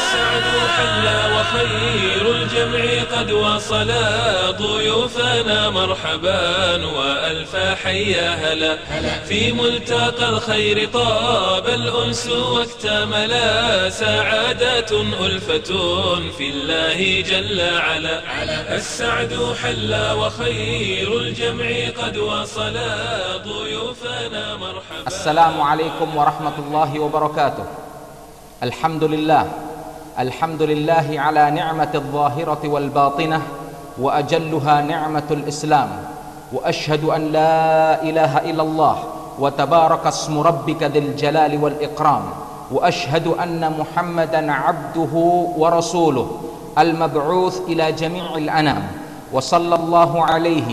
السعد حل وخير الجمع قد وصلا ضيوفنا مرحبا وألف حيا هلا في ملتقى الخير طاب الأنس واكتملا سعادات ألفة في الله جل علا السعد حل وخير الجمع قد وصلا ضيوفنا مرحبا. السلام عليكم ورحمة الله وبركاته. الحمد لله على نعمة الظاهرة والباطنة وأجلها نعمة الإسلام وأشهد أن لا إله إلا الله وتبارك اسم ربك ذي الجلال والإكرام وأشهد أن محمدا عبده ورسوله المبعوث إلى جميع الأنام وصلى الله عليه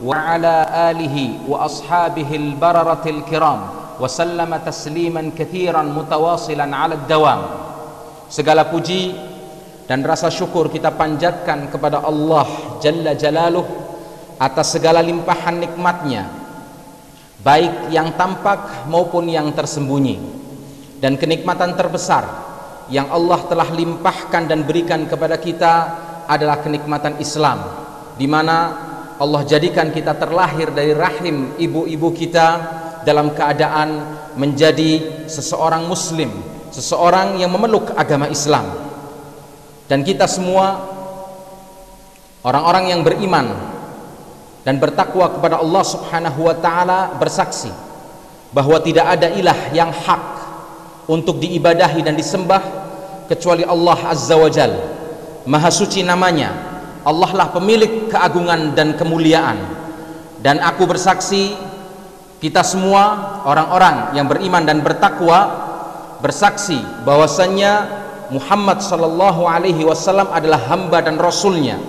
وعلى آله وأصحابه البررة الكرام وسلم تسليما كثيرا متواصلا على الدوام. Segala puji dan rasa syukur kita panjatkan kepada Allah Jalla Jalaluh atas segala limpahan nikmatnya, baik yang tampak maupun yang tersembunyi. Dan kenikmatan terbesar yang Allah telah limpahkan dan berikan kepada kita adalah kenikmatan Islam, di mana Allah jadikan kita terlahir dari rahim ibu-ibu kita dalam keadaan menjadi seseorang muslim, seseorang yang memeluk agama Islam. Dan kita semua orang-orang yang beriman dan bertakwa kepada Allah Subhanahu wa taala bersaksi bahwa tidak ada ilah yang hak untuk diibadahi dan disembah kecuali Allah Azza wa Jalla. Maha suci namanya, Allah lah pemilik keagungan dan kemuliaan. Dan aku bersaksi, kita semua orang-orang yang beriman dan bertakwa bersaksi bahwasannya Muhammad sallallahu alaihi wasallam adalah hamba dan rasulnya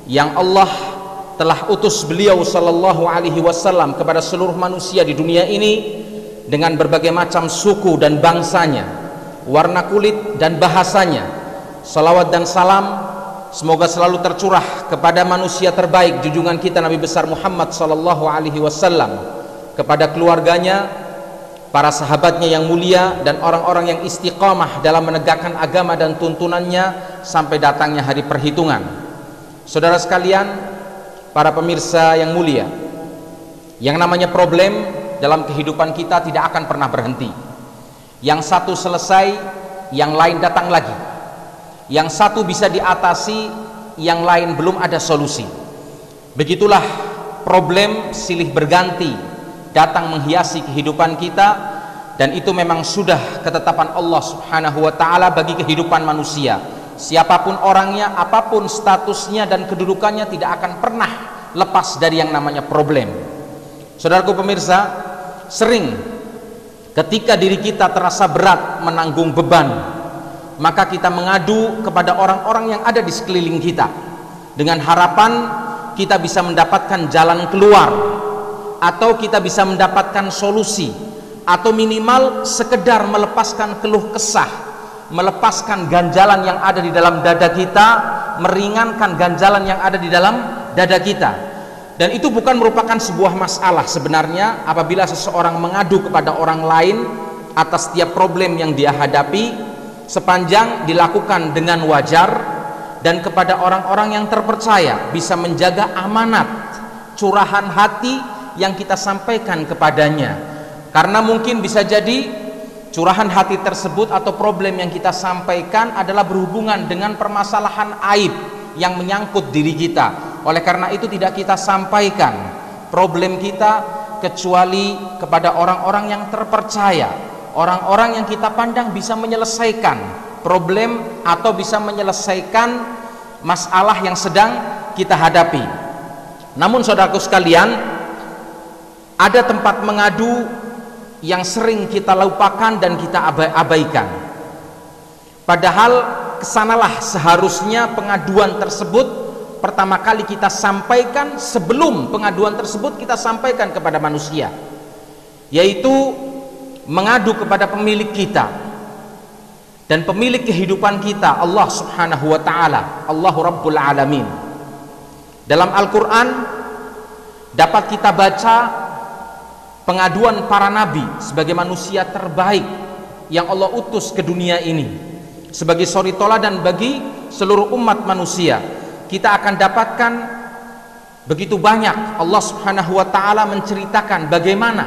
yang Allah telah utus beliau sallallahu alaihi wasallam kepada seluruh manusia di dunia ini dengan berbagai macam suku dan bangsanya, warna kulit dan bahasanya. Salawat dan salam semoga selalu tercurah kepada manusia terbaik junjungan kita Nabi besar Muhammad sallallahu alaihi wasallam, kepada keluarganya, para sahabatnya yang mulia, dan orang-orang yang istiqamah dalam menegakkan agama dan tuntunannya sampai datangnya hari perhitungan. Saudara sekalian, para pemirsa yang mulia, yang namanya problem dalam kehidupan kita tidak akan pernah berhenti. Yang satu selesai, yang lain datang lagi. Yang satu bisa diatasi, yang lain belum ada solusi. Begitulah problem silih berganti datang menghiasi kehidupan kita, dan itu memang sudah ketetapan Allah Subhanahu wa taala bagi kehidupan manusia. Siapapun orangnya, apapun statusnya dan kedudukannya, tidak akan pernah lepas dari yang namanya problem. Saudaraku pemirsa, sering ketika diri kita terasa berat menanggung beban, maka kita mengadu kepada orang-orang yang ada di sekeliling kita dengan harapan kita bisa mendapatkan jalan keluar, atau kita bisa mendapatkan solusi, atau minimal sekedar melepaskan keluh kesah, melepaskan ganjalan yang ada di dalam dada kita, meringankan ganjalan yang ada di dalam dada kita. Dan itu bukan merupakan sebuah masalah sebenarnya apabila seseorang mengadu kepada orang lain atas setiap problem yang dia hadapi, sepanjang dilakukan dengan wajar dan kepada orang-orang yang terpercaya, bisa menjaga amanat curahan hati yang kita sampaikan kepadanya. Karena mungkin bisa jadi curahan hati tersebut atau problem yang kita sampaikan adalah berhubungan dengan permasalahan aib yang menyangkut diri kita. Oleh karena itu tidak kita sampaikan problem kita kecuali kepada orang-orang yang terpercaya, orang-orang yang kita pandang bisa menyelesaikan problem atau bisa menyelesaikan masalah yang sedang kita hadapi. Namun saudaraku sekalian, ada tempat mengadu yang sering kita lupakan dan kita abaikan. Padahal kesanalah seharusnya pengaduan tersebut pertama kali kita sampaikan, sebelum pengaduan tersebut kita sampaikan kepada manusia, yaitu mengadu kepada pemilik kita dan pemilik kehidupan kita, Allah Subhanahu wa taala, Allahu Rabbul Alamin. Dalam Al-Quran dapat kita baca pengaduan para nabi sebagai manusia terbaik yang Allah utus ke dunia ini. sebagai suri toladan bagi seluruh umat manusia. Kita akan dapatkan begitu banyak Allah Subhanahu wa taala menceritakan bagaimana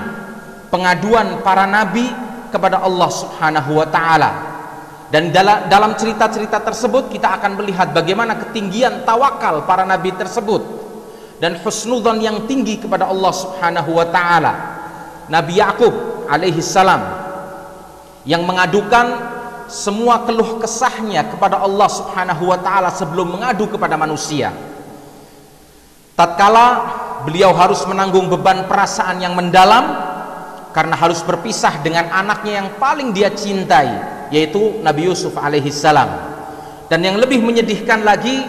pengaduan para nabi kepada Allah Subhanahu wa taala. Dan dalam cerita-cerita tersebut kita akan melihat bagaimana ketinggian tawakal para nabi tersebut dan husnudzon yang tinggi kepada Allah Subhanahu wa taala. Nabi Yakub alaihi salam yang mengadukan semua keluh kesahnya kepada Allah Subhanahu wa taala sebelum mengadu kepada manusia. Tatkala beliau harus menanggung beban perasaan yang mendalam karena harus berpisah dengan anaknya yang paling dia cintai, yaitu Nabi Yusuf alaihi salam. Dan yang lebih menyedihkan lagi,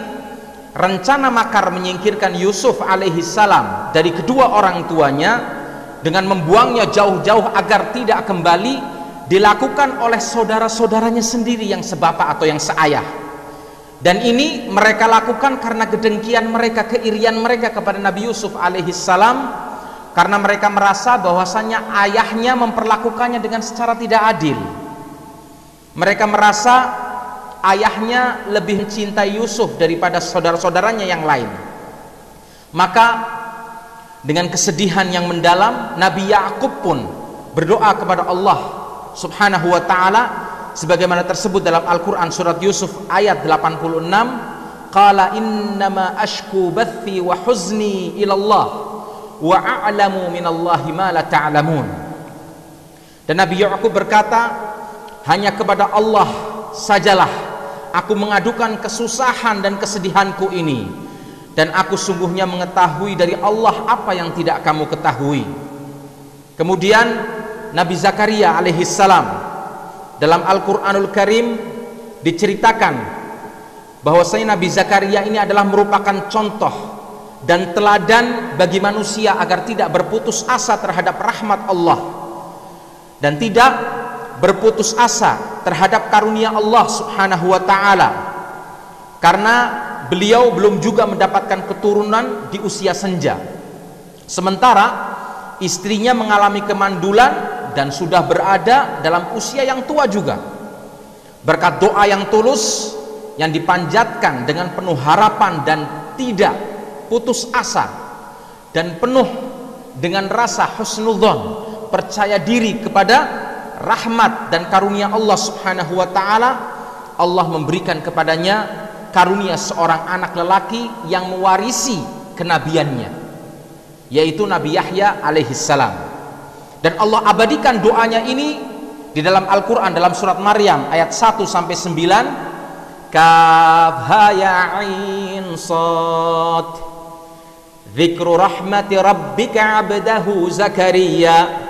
rencana makar menyingkirkan Yusuf alaihi salam dari kedua orang tuanya dengan membuangnya jauh-jauh agar tidak kembali dilakukan oleh saudara-saudaranya sendiri yang sebapak atau yang seayah. Dan ini mereka lakukan karena kedengkian mereka, keirian mereka kepada Nabi Yusuf alaihi salam, karena mereka merasa bahwasanya ayahnya memperlakukannya dengan secara tidak adil. Mereka merasa ayahnya lebih mencintai Yusuf daripada saudara-saudaranya yang lain. Maka dengan kesedihan yang mendalam, Nabi Yakub pun berdoa kepada Allah Subhanahu wa taala sebagaimana tersebut dalam Al-Qur'an surat Yusuf ayat 86, qala innama ashku bathi wa huzni ila Allah wa a'lamu minallahi ma la ta'lamun. Dan Nabi Yakub berkata, hanya kepada Allah sajalah aku mengadukan kesusahan dan kesedihanku ini, dan aku sungguhnya mengetahui dari Allah apa yang tidak kamu ketahui. Kemudian Nabi Zakaria alaihi salam dalam Al-Qur'anul Karim diceritakan bahwasanya Nabi Zakaria ini adalah merupakan contoh dan teladan bagi manusia agar tidak berputus asa terhadap rahmat Allah dan tidak berputus asa terhadap karunia Allah Subhanahu wa taala, karena beliau belum juga mendapatkan keturunan di usia senja, sementara istrinya mengalami kemandulan dan sudah berada dalam usia yang tua juga. Berkat doa yang tulus yang dipanjatkan dengan penuh harapan dan tidak putus asa dan penuh dengan rasa husnudzon, percaya diri kepada rahmat dan karunia Allah Subhanahu wa taala, Allah memberikan kepadanya karunia seorang anak lelaki yang mewarisi kenabiannya, yaitu Nabi Yahya alaihi salam. Dan Allah abadikan doanya ini di dalam Al-Qur'an dalam surat Maryam ayat 1 sampai 9, kaf ha ya ain sad dzikru rahmati rabbika 'abdahu Zakaria.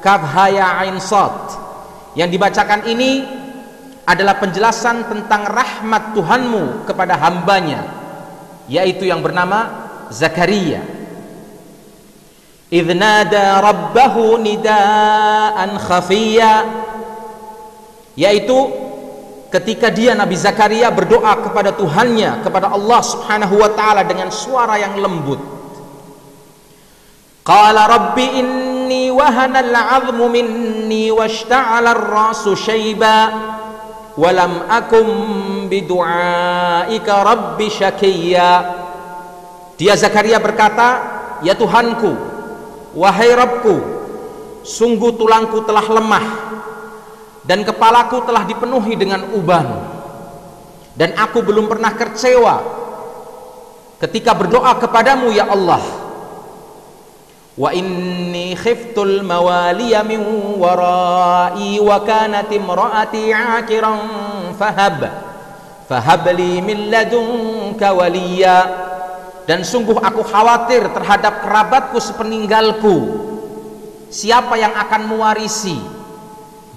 Kaf ha ya ain sad, yang dibacakan ini adalah penjelasan tentang rahmat Tuhanmu kepada hambanya, yaitu yang bernama Zakaria. idh nada rabbahu nidaan khafiyya, yaitu ketika dia Nabi Zakaria berdoa kepada Tuhannya, kepada Allah Subhanahu wa taala dengan suara yang lembut. Qala rabbi inni wahana al-'azmu minni washta'ala ar-rasu shayba wa lam akum bidu'aika rabbi syakiyya. Dia Zakaria berkata, ya Tuhanku, wahai Rabbku, sungguh tulangku telah lemah dan kepalaku telah dipenuhi dengan uban, dan aku belum pernah kecewa ketika berdoa kepadamu ya Allah. Wa inni khiftul mawaliya min warai wa kanat imraati 'aqiran fahab li min ladunka waliya. Dan sungguh aku khawatir terhadap kerabatku sepeninggalku. Siapa yang akan mewarisi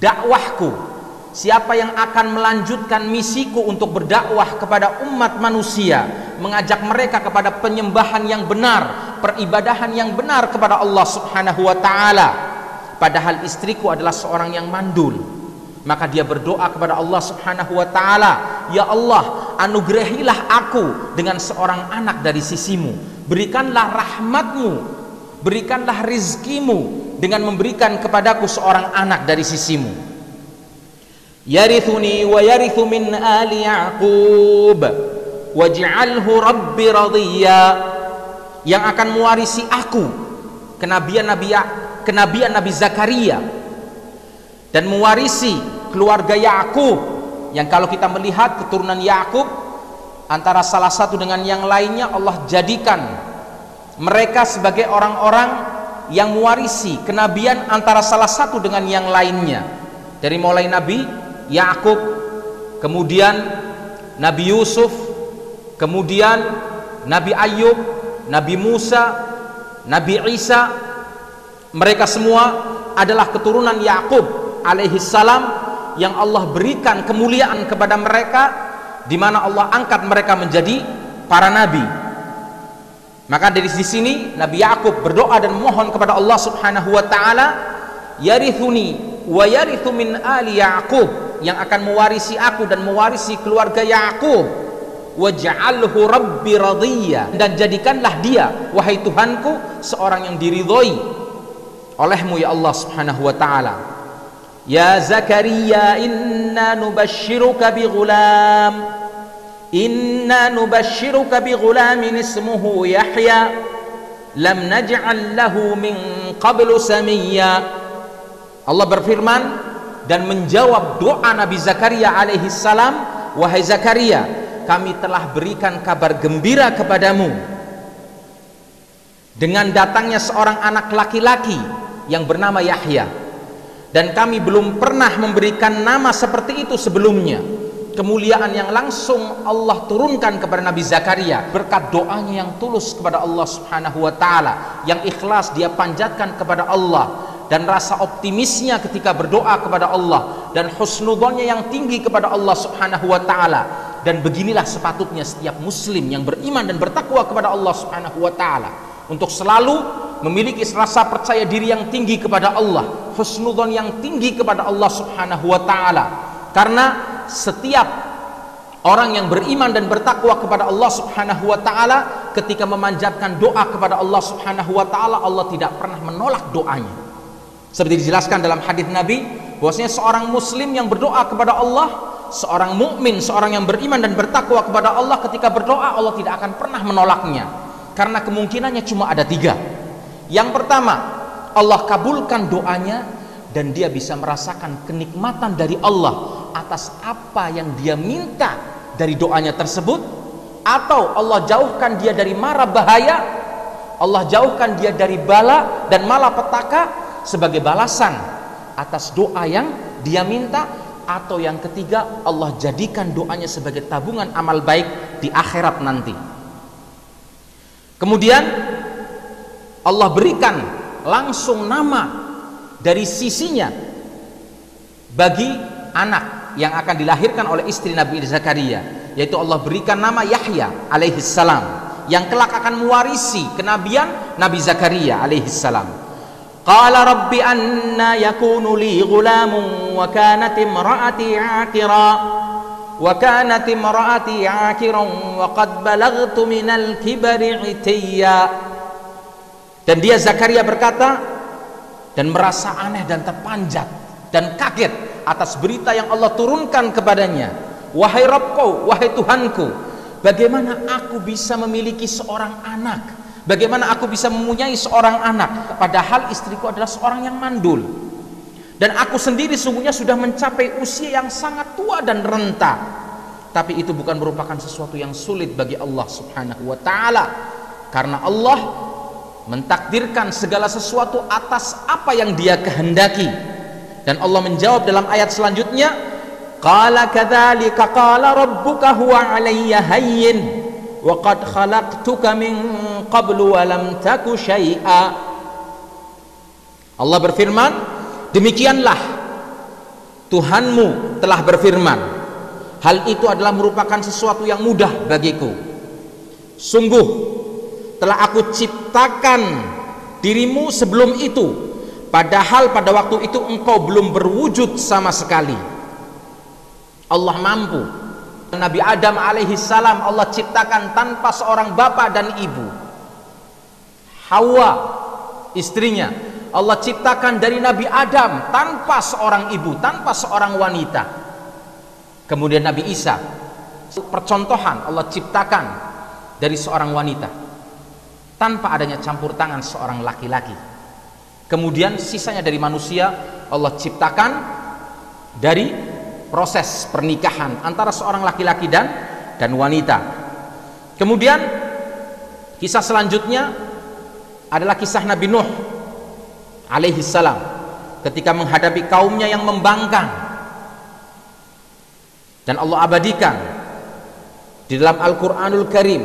dakwahku? Siapa yang akan melanjutkan misiku untuk berdakwah kepada umat manusia, mengajak mereka kepada penyembahan yang benar, peribadahan yang benar kepada Allah Subhanahu wa taala, padahal istriku adalah seorang yang mandul. Maka dia berdoa kepada Allah Subhanahu wa taala, ya Allah, anugerahilah aku dengan seorang anak dari sisimu, berikanlah rahmatmu, berikanlah rizkimu dengan memberikan kepadaku seorang anak dari sisimu. yarithuni wa yarithu min ali Ya'qub waj'alhu rabbi radiyya, yang akan mewarisi aku, kenabian Nabi Zakaria, dan mewarisi keluarga Ya'qub, yang kalau kita melihat keturunan Ya'qub antara salah satu dengan yang lainnya, Allah jadikan mereka sebagai orang-orang yang mewarisi kenabian antara salah satu dengan yang lainnya, dari mulai Nabi Ya'qub, kemudian Nabi Yusuf, kemudian Nabi Ayub, Nabi Musa, Nabi Isa. Mereka semua adalah keturunan Ya'qub alaihi salam, yang Allah berikan kemuliaan kepada mereka, di mana Allah angkat mereka menjadi para nabi. Maka dari sini Nabi Ya'qub berdoa dan mohon kepada Allah Subhanahu wa taala, yarithuni wa yarithu min ali Ya'qub, yang akan mewarisi aku dan mewarisi keluarga Ya'qub, waj'alhu rabbi radiyya, dan jadikanlah dia, wahai Tuhanku, seorang yang diridhoi olehmu ya Allah Subhanahu wa taala. Ya Zakaria, inna nubashshiruka bighulamin ismuhu Yahya lam naj'al lahu min qablu samiyya. Allah berfirman dan menjawab doa Nabi Zakaria alaihi salam, wahai Zakaria, kami telah berikan kabar gembira kepadamu dengan datangnya seorang anak laki-laki yang bernama Yahya, dan kami belum pernah memberikan nama seperti itu sebelumnya. Kemuliaan yang langsung Allah turunkan kepada Nabi Zakaria berkat doanya yang tulus kepada Allah Subhanahu wa taala, yang ikhlas dia panjatkan kepada Allah, dan rasa optimisnya ketika berdoa kepada Allah, dan husnudzonnya yang tinggi kepada Allah Subhanahu wa taala. Dan beginilah sepatutnya setiap muslim yang beriman dan bertakwa kepada Allah Subhanahu wa taala, untuk selalu memiliki rasa percaya diri yang tinggi kepada Allah, husnudzon yang tinggi kepada Allah Subhanahu wa taala. Karena setiap orang yang beriman dan bertakwa kepada Allah Subhanahu wa taala, ketika memanjatkan doa kepada Allah Subhanahu wa taala, Allah tidak pernah menolak doanya. Seperti dijelaskan dalam hadis Nabi, bahwasanya seorang muslim yang berdoa kepada Allah, seorang mukmin, seorang yang beriman dan bertakwa kepada Allah, ketika berdoa Allah tidak akan pernah menolaknya, karena kemungkinannya cuma ada 3. Yang pertama, Allah kabulkan doanya dan dia bisa merasakan kenikmatan dari Allah atas apa yang dia minta dari doanya tersebut, atau Allah jauhkan dia dari mara bahaya, Allah jauhkan dia dari bala dan malapetaka sebagai balasan atas doa yang dia minta, atau yang ketiga, Allah jadikan doanya sebagai tabungan amal baik di akhirat nanti. Kemudian Allah berikan langsung nama dari sisinya bagi anak yang akan dilahirkan oleh istri Nabi Zakaria, yaitu Allah berikan nama Yahya alaihi salam, yang kelak akan mewarisi kenabian Nabi Zakaria alaihi salam. Qala rabbi anna yakunu li ghulamun wa kanat imraati aqiran wa qad balaghtu minal kibari itiyya. Dan dia Zakaria berkata dan merasa aneh dan terpanjat dan kaget atas berita yang Allah turunkan kepadanya. Wahai Rabbku, wahai Tuhanku, bagaimana aku bisa memiliki seorang anak? Bagaimana aku bisa mempunyai seorang anak, padahal istriku adalah seorang yang mandul, dan aku sendiri sungguhnya sudah mencapai usia yang sangat tua dan renta. Tapi itu bukan merupakan sesuatu yang sulit bagi Allah Subhanahu wa taala, karena Allah mentakdirkan segala sesuatu atas apa yang Dia kehendaki. Dan Allah menjawab dalam ayat selanjutnya, qala kadzalika qala rabbuka huwa 'alayya hayyin wa qad khalaqtuka min qablu wa lam taku syai'a. Allah berfirman, demikianlah Tuhanmu telah berfirman, hal itu adalah merupakan sesuatu yang mudah bagiku. Sungguh telah aku ciptakan dirimu sebelum itu, padahal pada waktu itu engkau belum berwujud sama sekali. Allah mampu. Nabi Adam alaihi salam Allah ciptakan tanpa seorang bapak dan ibu. Hawa istrinya Allah ciptakan dari Nabi Adam tanpa seorang ibu, tanpa seorang wanita. Kemudian Nabi Isa, percontohan Allah ciptakan dari seorang wanita tanpa adanya campur tangan seorang laki-laki. Kemudian sisanya dari manusia Allah ciptakan dari proses pernikahan antara seorang laki-laki dan wanita. Kemudian kisah selanjutnya adalah kisah Nabi Nuh alaihi salam ketika menghadapi kaumnya yang membangkang, dan Allah abadikan di dalam Al-Qur'anul Karim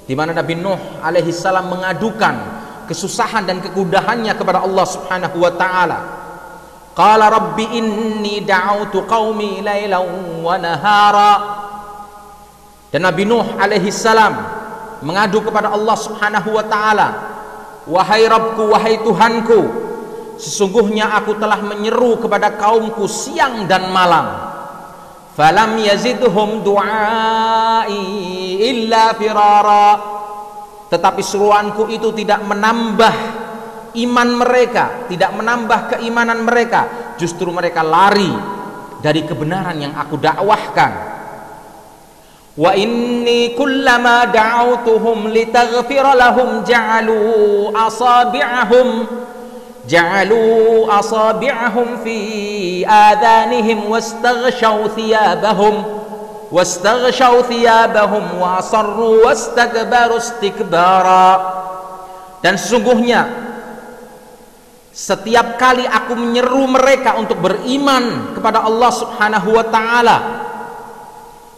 di mana Nabi Nuh alaihi salam mengadukan kesusahan dan kegundahannya kepada Allah Subhanahu wa taala. Qala rabbi inni da'autu qaumi lailan wa nahara. Dan Nabi Nuh alaihi salam mengadu kepada Allah Subhanahu wa taala, wahai Rabbku, wahai Tuhanku, sesungguhnya aku telah menyeru kepada kaumku siang dan malam. Falam yazidhum du'ai illa firara. Tetapi seruanku itu tidak menambah iman mereka, tidak menambah keimanan mereka, justru mereka lari dari kebenaran yang aku dakwahkan. Wa inni kullama da'awtuhum litaghfira lahum ja'alu asabi'ahum fi adhanihim wastaghshaw thiyabahum wa asarru wastakbaru istikbara. Dan sesungguhnya setiap kali aku menyeru mereka untuk beriman kepada Allah Subhanahu wa taala,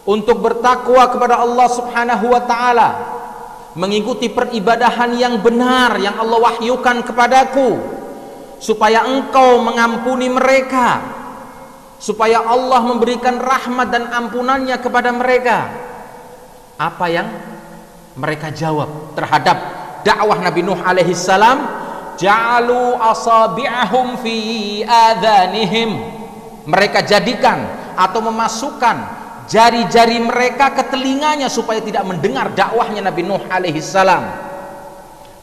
untuk bertakwa kepada Allah Subhanahu wa taala, mengikuti peribadahan yang benar yang Allah wahyukan kepadaku, supaya engkau mengampuni mereka, supaya Allah memberikan rahmat dan ampunannya kepada mereka. Apa yang mereka jawab terhadap dakwah Nabi Nuh alaihi salam? Ja'alu asabi'ahum fi adhanihim. Mereka jadikan atau memasukkan jari-jari mereka ke telinganya supaya tidak mendengar dakwahnya Nabi Nuh alaihi salam,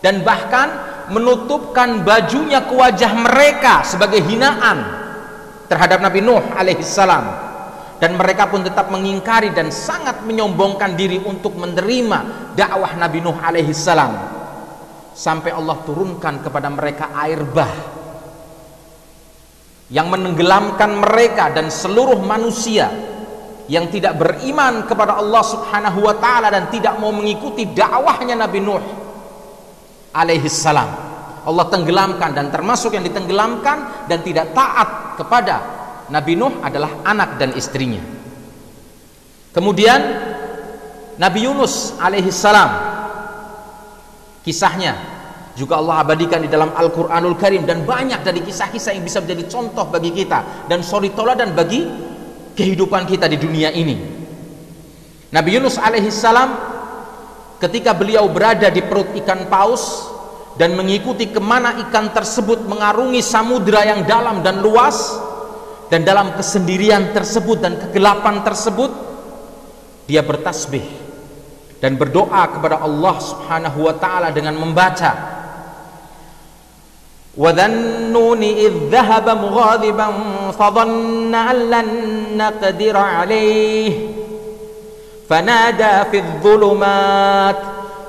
dan bahkan menutupkan bajunya ke wajah mereka sebagai hinaan terhadap Nabi Nuh alaihi salam. Dan mereka pun tetap mengingkari dan sangat menyombongkan diri untuk menerima dakwah Nabi Nuh alaihi salam, sampai Allah turunkan kepada mereka air bah yang menenggelamkan mereka dan seluruh manusia yang tidak beriman kepada Allah Subhanahu wa taala dan tidak mau mengikuti dakwahnya Nabi Nuh alaihi salam. Allah tenggelamkan, dan termasuk yang ditenggelamkan dan tidak taat kepada Nabi Nuh adalah anak dan istrinya. Kemudian Nabi Yunus alaihi salam, kisahnya juga Allah abadikan di dalam Al-Qur'anul Karim, dan banyak dari kisah-kisah yang bisa menjadi contoh bagi kita dan suri toladan bagi kehidupan kita di dunia ini. Nabi Yunus alaihi salam ketika beliau berada di perut ikan paus dan mengikuti kemana ikan tersebut mengarungi samudra yang dalam dan luas, dan dalam kesendirian tersebut dan kegelapan tersebut dia bertasbih dan berdoa kepada Allah Subhanahu wa taala dengan membaca, wa dhannuni idh dhahaba mughadiban fadhanna an lan naqdira alayhi fanada fi dhulumat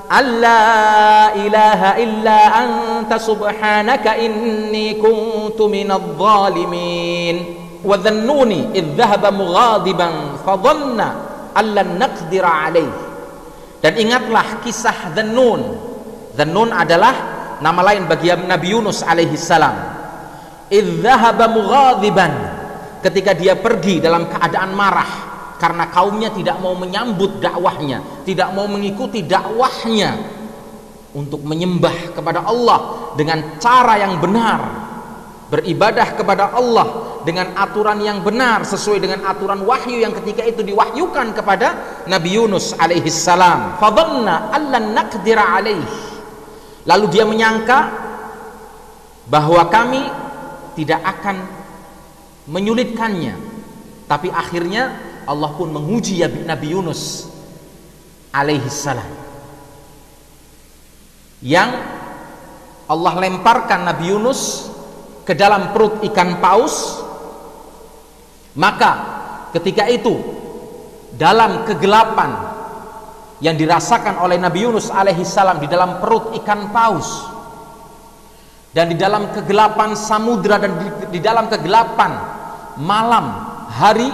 alla ilaha illa anta subhanaka inni kuntu minadh dhalimin. Wa dhannuni idh dhahaba mughadiban fadhanna an lan naqdira alayhi. Dan ingatlah kisah Dhannun. Dhannun adalah nama lain bagi Nabi Yunus alaihi salam. Idh dhahaba mughadiban, ketika dia pergi dalam keadaan marah karena kaumnya tidak mau menyambut dakwahnya, tidak mau mengikuti dakwahnya untuk menyembah kepada Allah dengan cara yang benar, beribadah kepada Allah dengan aturan yang benar sesuai dengan aturan wahyu yang ketika itu diwahyukan kepada Nabi Yunus alaihi salam. Fadhanna allan naqdira alaihi, lalu dia menyangka bahwa kami tidak akan menyulitkannya, tapi akhirnya Allah pun menguji Nabi Yunus alaihi salam, yang Allah lemparkan Nabi Yunus ke dalam perut ikan paus. Maka ketika itu dalam kegelapan yang dirasakan oleh Nabi Yunus alaihissalam di dalam perut ikan paus, dan di dalam kegelapan samudra, dan di dalam kegelapan malam hari,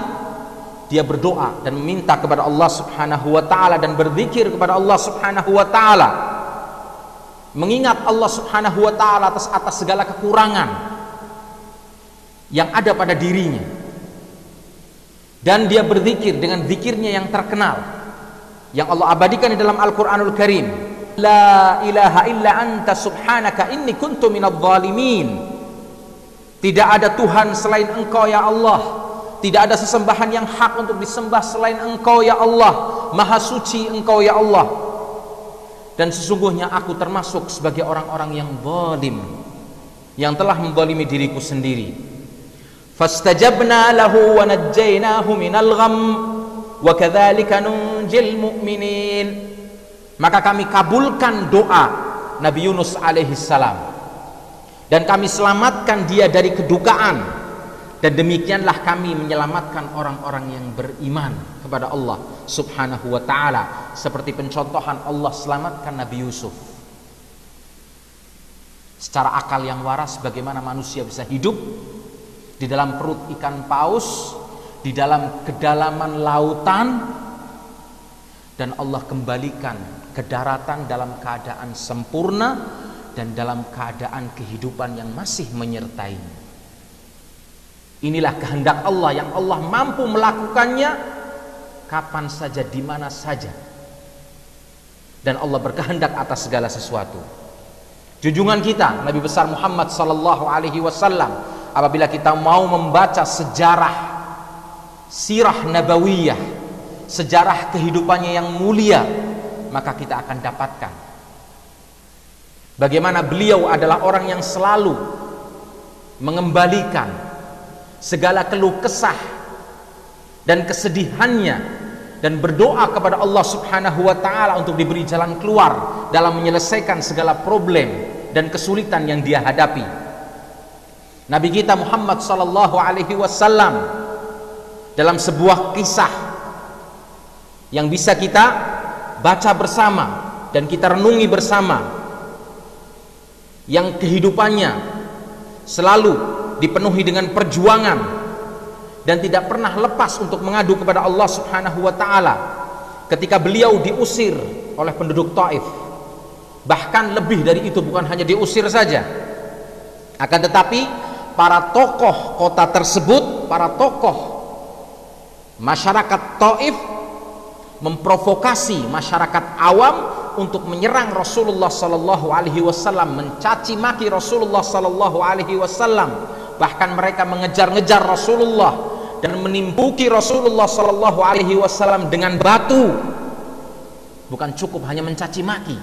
dia berdoa dan meminta kepada Allah Subhanahu wa taala dan berzikir kepada Allah Subhanahu wa taala, mengingat Allah Subhanahu wa taala atas segala kekurangan yang ada pada dirinya. Dan dia berzikir dengan zikirnya yang terkenal, yang Allah abadikan di dalam Al-Quranul Karim. La ilaha illa anta subhanaka inni kuntu minadh dhalimin. Tidak ada Tuhan selain Engkau ya Allah, tidak ada sesembahan yang hak untuk disembah selain Engkau ya Allah, Maha suci Engkau ya Allah, dan sesungguhnya aku termasuk sebagai orang-orang yang zalim, yang telah menzalimi diriku sendiri. Fastajabna lahu wa najjaynahu minal gham wa kadzalika nunjil mu'minin. Maka kami kabulkan doa Nabi Yunus alaihissalam, dan kami selamatkan dia dari kedukaan, dan demikianlah kami menyelamatkan orang-orang yang beriman kepada Allah Subhanahu wa taala, seperti pencontohan Allah selamatkan Nabi Yusuf. Secara akal yang waras, bagaimana manusia bisa hidup di dalam perut ikan paus, di dalam kedalaman lautan, dan Allah kembalikan ke daratan dalam keadaan sempurna dan dalam keadaan kehidupan yang masih menyertainya. Inilah kehendak Allah yang Allah mampu melakukannya kapan saja, di mana saja, dan Allah berkehendak atas segala sesuatu. Junjungan kita Nabi besar Muhammad sallallahu alaihi wasallam, apabila kita mau membaca sejarah sirah nabawiyah, sejarah kehidupannya yang mulia, maka kita akan dapatkan bagaimana beliau adalah orang yang selalu mengembalikan segala keluh kesah dan kesedihannya, dan berdoa kepada Allah Subhanahu wa taala untuk diberi jalan keluar dalam menyelesaikan segala problem dan kesulitan yang dia hadapi. Nabi kita Muhammad sallallahu alaihi wasallam dalam sebuah kisah yang bisa kita baca bersama dan kita renungi bersama, yang kehidupannya selalu dipenuhi dengan perjuangan dan tidak pernah lepas untuk mengadu kepada Allah Subhanahu wa taala ketika beliau diusir oleh penduduk Taif. Bahkan lebih dari itu, bukan hanya diusir saja, akan tetapi para tokoh kota tersebut, para tokoh masyarakat Taif memprovokasi masyarakat awam untuk menyerang Rasulullah sallallahu alaihi wasallam, mencaci maki Rasulullah sallallahu alaihi wasallam. Bahkan mereka mengejar-ngejar Rasulullah dan menimbuki Rasulullah sallallahu alaihi wasallam dengan batu. Bukan cukup hanya mencaci maki,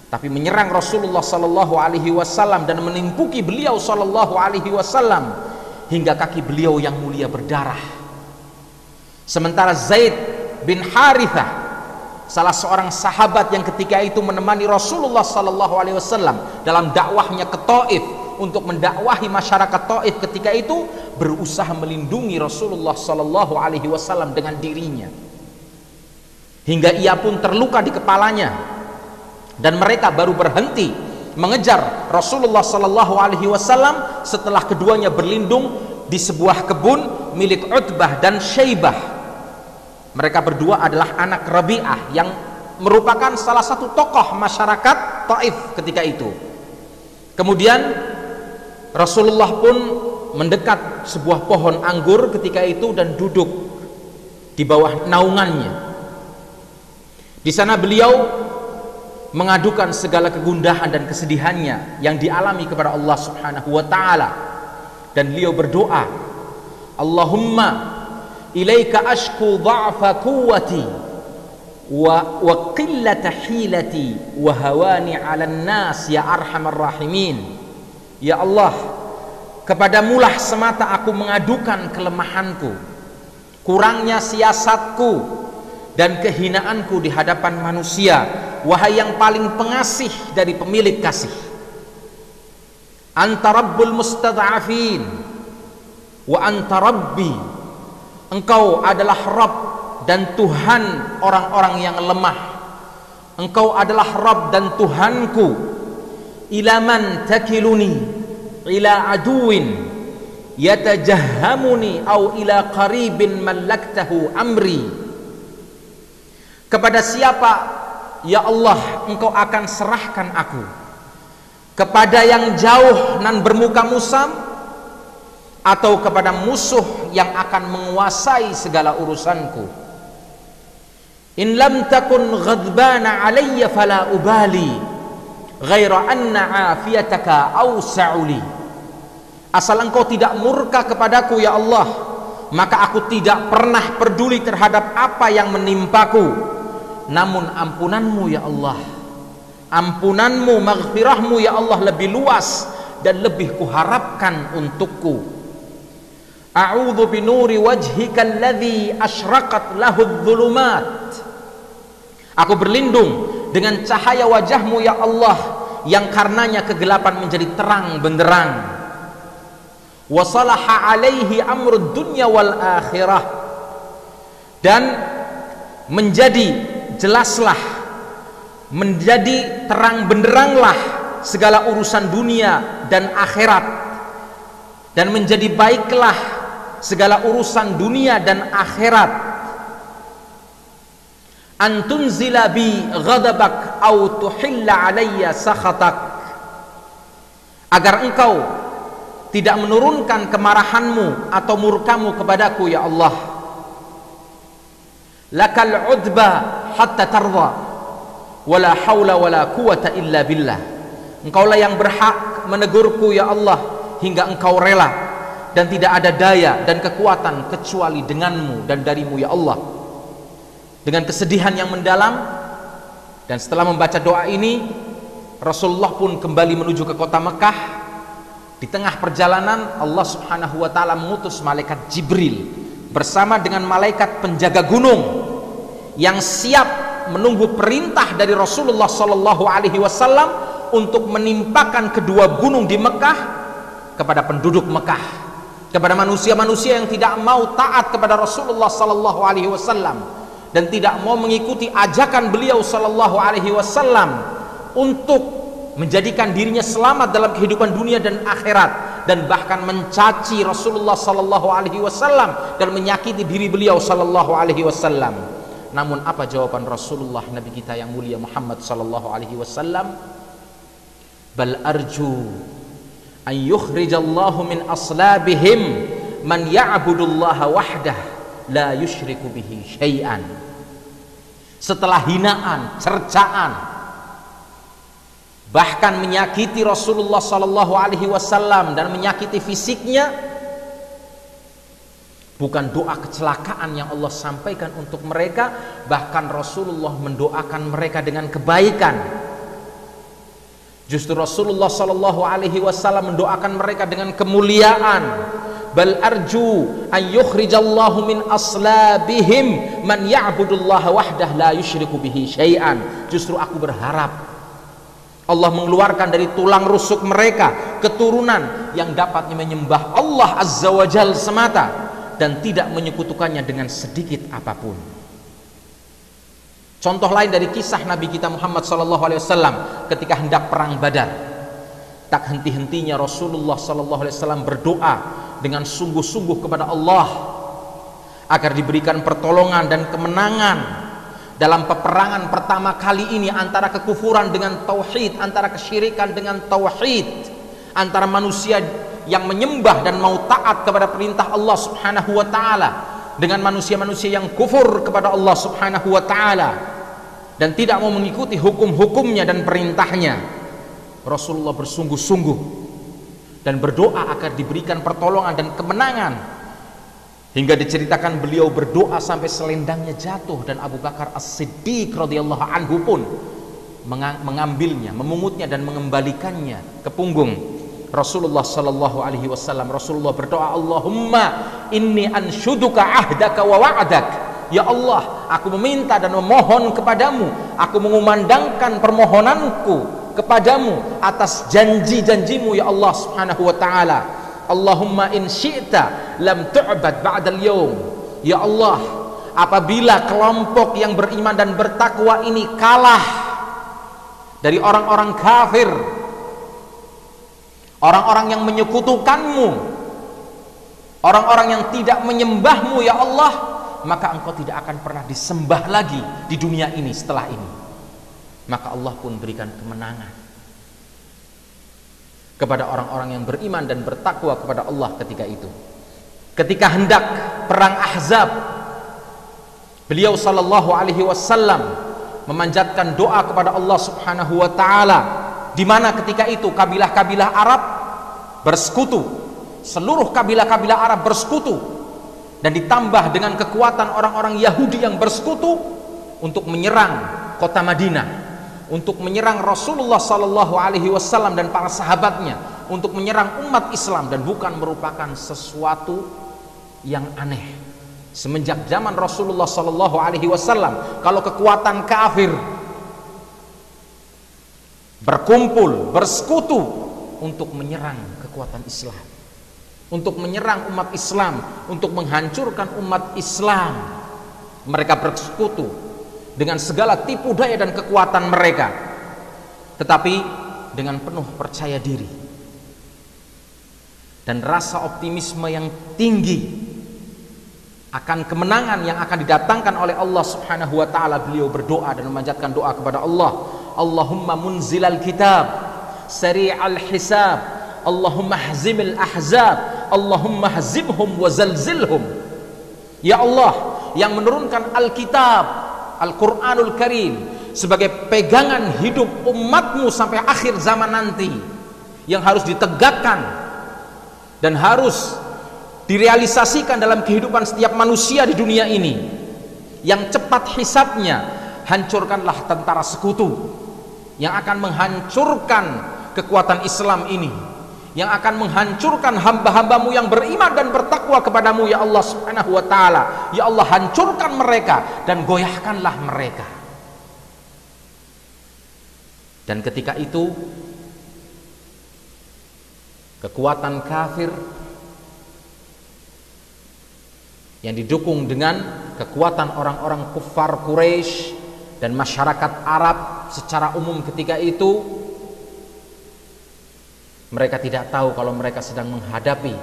tapi menyerang Rasulullah sallallahu alaihi wasallam dan menimbuki beliau sallallahu alaihi wasallam hingga kaki beliau yang mulia berdarah. Sementara Zaid bin Harithah, salah seorang sahabat yang ketika itu menemani Rasulullah sallallahu alaihi wasallam dalam dakwahnya ke Taif untuk mendakwahi masyarakat Taif ketika itu, berusaha melindungi Rasulullah sallallahu alaihi wasallam dengan dirinya, hingga ia pun terluka di kepalanya, dan mereka baru berhenti mengejar Rasulullah sallallahu alaihi wasallam setelah keduanya berlindung di sebuah kebun milik Utbah dan Syaibah. Mereka berdua adalah anak Rabi'ah yang merupakan salah satu tokoh masyarakat Taif ketika itu. Kemudian Rasulullah pun mendekat sebuah pohon anggur ketika itu dan duduk di bawah naungannya. Di sana beliau mengadukan segala kegundahan dan kesedihannya yang dialami kepada Allah Subhanahu wa taala, dan beliau berdoa, Allahumma ilaika ashku dha'fa quwwati wa qillata hilati wa hawani 'alan nas ya arhamar rahimin. Ya Allah, kepadamulah semata aku mengadukan kelemahanku, kurangnya siasatku, dan kehinaanku di hadapan manusia, wahai yang paling pengasih dari pemilik kasih. Anta rabbul mustad'afin wa anta rabbi, Engkau adalah Rabb dan Tuhan orang-orang yang lemah. Engkau adalah Rabb dan Tuhanku. Ila man takiluni, ila aduin yatajahhamuni, au ila qaribin mallaktahu amri. Kepada siapa ya Allah engkau akan serahkan aku? Kepada yang jauh nan bermuka musam, atau kepada musuh yang akan menguasai segala urusanku? In lam takun ghadbana alayya fala ubali, ghaira anna afiyataka awsa'uli. Asal engkau tidak murka kepadaku ya Allah, maka aku tidak pernah peduli terhadap apa yang menimpaku. Namun ampunanmu ya Allah, ampunanmu, maghfirahmu ya Allah lebih luas dan lebih kuharapkan untukku. A'udzu binuri wajhika alladzi asyraqat lahu adh-dhulumat. Aku berlindung dengan cahaya wajahmu ya Allah, yang karenanya kegelapan menjadi terang benderang. Wa salaha alaihi amrud dunya wal akhirah. Dan menjadi jelaslah, menjadi terang benderanglah segala urusan dunia dan akhirat, dan menjadi baiklah segala urusan dunia dan akhirat. Antunzila bi ghadabak au tuhilla alayya sakhatak. Agar engkau tidak menurunkan kemarahanmu atau murkamu kepadaku ya Allah. Lakal udba hatta tarda, wala haula wala quwata illa billah. Engkaulah yang berhak menegurku ya Allah hingga engkau rela, dan tidak ada daya dan kekuatan kecuali denganmu dan darimu ya Allah. Dengan kesedihan yang mendalam, dan setelah membaca doa ini, Rasulullah pun kembali menuju ke kota Mekah. Di tengah perjalanan Allah subhanahu wa ta'ala mengutus malaikat Jibril bersama dengan malaikat penjaga gunung yang siap menunggu perintah dari Rasulullah sallallahu alaihi wasallam untuk menimpakan kedua gunung di Mekah kepada penduduk Mekah, kepada manusia-manusia yang tidak mau taat kepada Rasulullah sallallahu alaihi wasallam dan tidak mau mengikuti ajakan beliau sallallahu alaihi wasallam untuk menjadikan dirinya selamat dalam kehidupan dunia dan akhirat, dan bahkan mencaci Rasulullah sallallahu alaihi wasallam dan menyakiti diri beliau sallallahu alaihi wasallam. Namun apa jawaban Rasulullah Nabi kita yang mulia Muhammad sallallahu alaihi wasallam? Bal arju an yukhrijallahu min aslabihim man ya'budullaha wahdah la yusyriku bihi syai'an. Setelah hinaan, cercaan, bahkan menyakiti Rasulullah sallallahu alaihi wasallam dan menyakiti fisiknya, bukan doa kecelakaan yang Allah sampaikan untuk mereka, bahkan Rasulullah mendoakan mereka dengan kebaikan. Justru Rasulullah sallallahu alaihi wasallam mendoakan mereka dengan kemuliaan. Bal arju an yukhrijallahu min aslabihim man ya'budullaha wahdah la yusyriku bihi syai'an. Justru aku berharap Allah mengeluarkan dari tulang rusuk mereka keturunan yang dapat menyembah Allah azza wa jalla semata dan tidak menyekutukannya dengan sedikit apapun. Contoh lain dari kisah Nabi kita Muhammad SAW ketika hendak perang Badar, tak henti-hentinya Rasulullah SAW berdoa dengan sungguh-sungguh kepada Allah agar diberikan pertolongan dan kemenangan dalam peperangan pertama kali ini antara kekufuran dengan tauhid, antara kesyirikan dengan tauhid, antara manusia yang menyembah dan mau taat kepada perintah Allah subhanahu wa ta'ala dengan manusia-manusia yang kufur kepada Allah subhanahu wa ta'ala dan tidak mau mengikuti hukum-hukumnya dan perintahnya. Rasulullah bersungguh-sungguh dan berdoa agar diberikan pertolongan dan kemenangan, hingga diceritakan beliau berdoa sampai selendangnya jatuh dan Abu Bakar As-Siddiq radhiyallahu anhu pun mengambilnya, memungutnya dan mengembalikannya ke punggung Rasulullah sallallahu alaihi wasallam. Rasulullah berdoa, Allahumma inni anshuduka ahdaka wa wa'adak. Ya Allah, aku meminta dan memohon kepadamu, aku mengumandangkan permohonanku kepadamu atas janji-janjimu ya Allah subhanahu wa ta'ala. Allahumma in syi'ta lam tu'bad ba'dal yawm Ya Allah, apabila kelompok yang beriman dan bertakwa ini kalah dari orang-orang kafir, orang-orang yang menyekutukanmu, orang-orang yang tidak menyembahmu ya Allah, maka engkau tidak akan pernah disembah lagi di dunia ini setelah ini. Maka Allah pun berikan kemenangan kepada orang-orang yang beriman dan bertakwa kepada Allah ketika itu. Ketika hendak perang Ahzab, beliau sallallahu alaihi wasallam memanjatkan doa kepada Allah Subhanahu wa taala, di mana ketika itu kabilah-kabilah Arab bersekutu, seluruh kabilah-kabilah Arab bersekutu, dan ditambah dengan kekuatan orang-orang Yahudi yang bersekutu untuk menyerang kota Madinah, untuk menyerang Rasulullah sallallahu alaihi wasallam dan para sahabatnya, untuk menyerang umat Islam, dan bukan merupakan sesuatu yang aneh. Semenjak zaman Rasulullah sallallahu alaihi wasallam, kalau kekuatan kafir berkumpul, bersekutu untuk menyerang kekuatan Islam, untuk menyerang umat Islam, untuk menghancurkan umat Islam, mereka bersekutu dengan segala tipu daya dan kekuatan mereka, tetapi dengan penuh percaya diri dan rasa optimisme yang tinggi akan kemenangan yang akan didatangkan oleh Allah Subhanahu wa taala. Beliau berdoa dan memanjatkan doa kepada Allah, Allahumma munzilal kitab, sari'al hisab, Allahumma hzimil ahzab, Allahumma hzimhum wa zalzilhum. Ya Allah, yang menurunkan Alkitab, Al-Quranul Karim sebagai pegangan hidup umatmu sampai akhir zaman nanti, yang harus ditegakkan dan harus direalisasikan dalam kehidupan setiap manusia di dunia ini, yang cepat hisabnya. Hancurkanlah tentara sekutu yang akan menghancurkan kekuatan Islam ini, yang akan menghancurkan hamba-hambamu yang beriman dan bertakwa kepadamu ya Allah Subhanahu wa ta'ala. Ya Allah, hancurkan mereka dan goyahkanlah mereka. Dan ketika itu kekuatan kafir yang didukung dengan kekuatan orang-orang kufar Quraisy dan masyarakat Arab secara umum ketika itu, mereka tidak tahu kalau mereka sedang menghadapi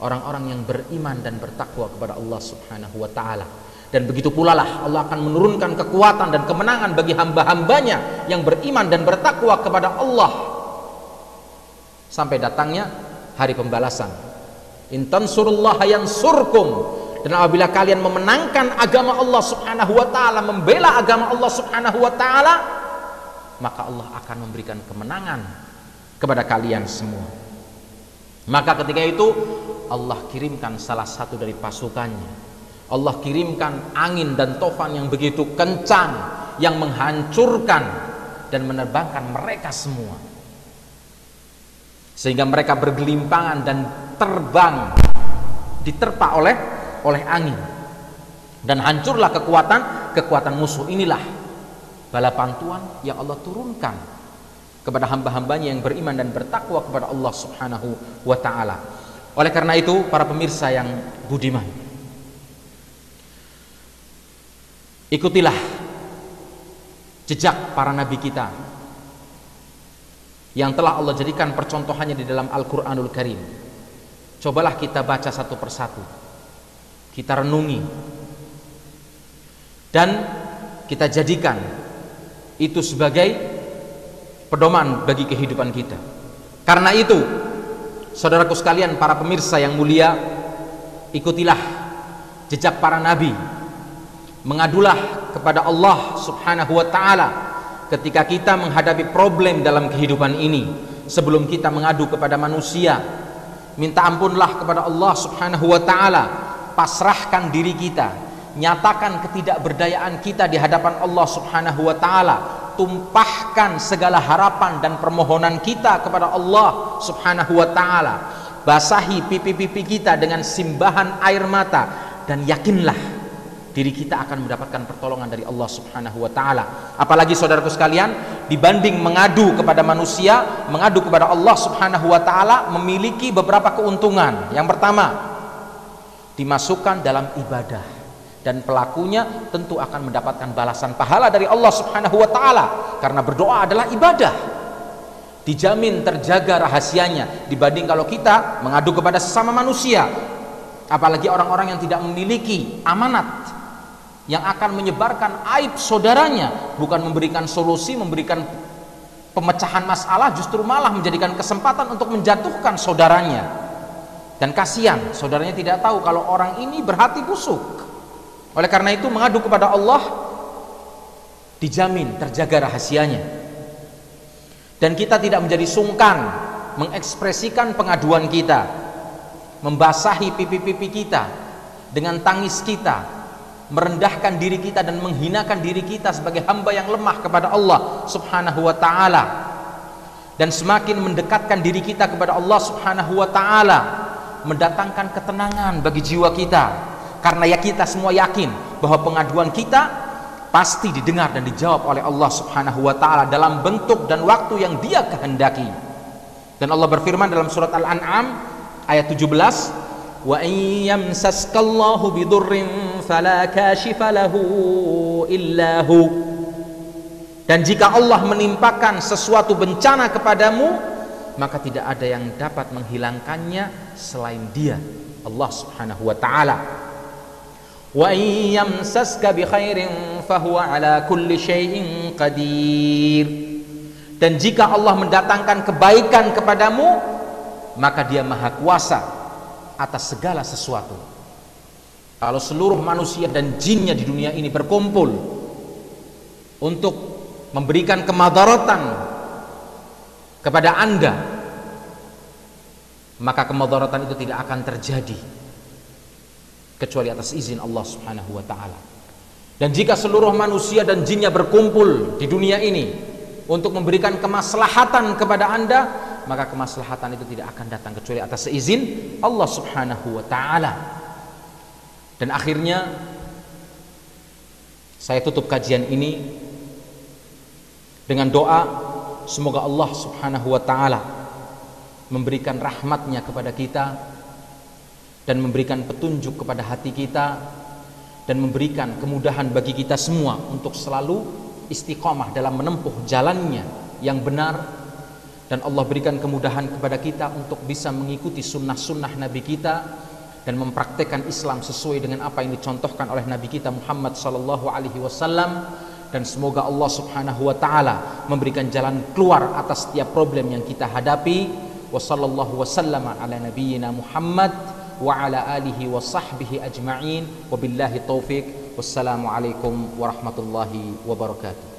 orang-orang yang beriman dan bertakwa kepada Allah Subhanahu wa ta'ala. Dan begitu pula lah Allah akan menurunkan kekuatan dan kemenangan bagi hamba-hambanya yang beriman dan bertakwa kepada Allah sampai datangnya hari pembalasan. In tansurullaha yansurkum. Dan apabila kalian memenangkan agama Allah Subhanahu wa ta'ala, membela agama Allah Subhanahu wa ta'ala, maka Allah akan memberikan kemenangan kepada kalian semua. Maka ketika itu Allah kirimkan salah satu dari pasukannya. Allah kirimkan angin dan tofan yang begitu kencang, yang menghancurkan dan menerbangkan mereka semua, sehingga mereka bergelimpangan dan terbang, diterpa oleh angin, dan hancurlah kekuatan musuh. Inilah bala bantuan yang Allah turunkan kepada hamba-hambanya yang beriman dan bertakwa kepada Allah Subhanahu wa ta'ala. Oleh karena itu, para pemirsa yang budiman, ikutilah jejak para nabi kita yang telah Allah jadikan percontohannya di dalam Al-Quranul Karim. Cobalah kita baca satu persatu, kita renungi, dan kita jadikan itu sebagai pedoman bagi kehidupan kita. Karena itu, saudaraku sekalian, para pemirsa yang mulia, ikutilah jejak para nabi, mengadulah kepada Allah Subhanahu wa ta'ala ketika kita menghadapi problem dalam kehidupan ini. Sebelum kita mengadu kepada manusia, minta ampunlah kepada Allah Subhanahu wa ta'ala. Pasrahkan diri kita, nyatakan ketidakberdayaan kita di hadapan Allah Subhanahu wa ta'ala, tumpahkan segala harapan dan permohonan kita kepada Allah Subhanahu wa ta'ala, basahi pipi-pipi kita dengan simbahan air mata, dan yakinlah diri kita akan mendapatkan pertolongan dari Allah Subhanahu wa ta'ala. Apalagi saudaraku sekalian, dibanding mengadu kepada manusia, mengadu kepada Allah Subhanahu wa ta'ala memiliki beberapa keuntungan. Yang pertama, dimasukkan dalam ibadah, dan pelakunya tentu akan mendapatkan balasan pahala dari Allah Subhanahu wa taala, karena berdoa adalah ibadah. Dijamin terjaga rahasianya dibanding kalau kita mengadu kepada sesama manusia, apalagi orang-orang yang tidak memiliki amanat, yang akan menyebarkan aib saudaranya, bukan memberikan solusi, memberikan pemecahan masalah, justru malah menjadikan kesempatan untuk menjatuhkan saudaranya. Dan kasihan, saudaranya tidak tahu kalau orang ini berhati busuk. Oleh karena itu mengadu kepada Allah dijamin terjaga rahasianya. Dan kita tidak menjadi sungkan mengekspresikan pengaduan kita, membasahi pipi-pipi kita dengan tangis kita, merendahkan diri kita dan menghinakan diri kita sebagai hamba yang lemah kepada Allah Subhanahu wa taala, dan semakin mendekatkan diri kita kepada Allah Subhanahu wa taala, mendatangkan ketenangan bagi jiwa kita, karena ya kita semua yakin bahwa pengaduan kita pasti didengar dan dijawab oleh Allah Subhanahu wa taala dalam bentuk dan waktu yang Dia kehendaki. Dan Allah berfirman dalam surat Al-An'am ayat 17, wa in yamsaskallahu bidurrin fala kashifa lahu illa hu. Dan jika Allah menimpakan sesuatu bencana kepadamu, maka tidak ada yang dapat menghilangkannya selain Dia, Allah Subhanahu wa taala. Wa in yamsaska bi khairin fahuwa ala kulli syai'in qadir. Dan jika Allah mendatangkan kebaikan kepadamu, maka Dia maha kuasa atas segala sesuatu. Kalau seluruh manusia dan jinnya di dunia ini berkumpul untuk memberikan kemadaratan kepada Anda, maka kemadaratan itu tidak akan terjadi kecuali atas izin Allah Subhanahu wa taala. Dan jika seluruh manusia dan jinnya berkumpul di dunia ini untuk memberikan kemaslahatan kepada Anda, maka kemaslahatan itu tidak akan datang kecuali atas izin Allah Subhanahu wa taala. Dan akhirnya saya tutup kajian ini dengan doa, semoga Allah Subhanahu wa taala memberikan rahmatnya kepada kita dan memberikan petunjuk kepada hati kita, dan memberikan kemudahan bagi kita semua untuk selalu istiqamah dalam menempuh jalannya yang benar. Dan Allah berikan kemudahan kepada kita untuk bisa mengikuti sunnah-sunnah Nabi kita dan mempraktekkan Islam sesuai dengan apa yang dicontohkan oleh Nabi kita Muhammad sallallahu alaihi wasallam. Dan semoga Allah Subhanahu wa taala memberikan jalan keluar atas setiap problem yang kita hadapi. Wa sallallahu wasallama ala nabiyyina Muhammad wa ala alihi wa sahbihi ajma'in. Wabillahi taufiq. Wassalamu alaikum warahmatullahi wabarakatuh.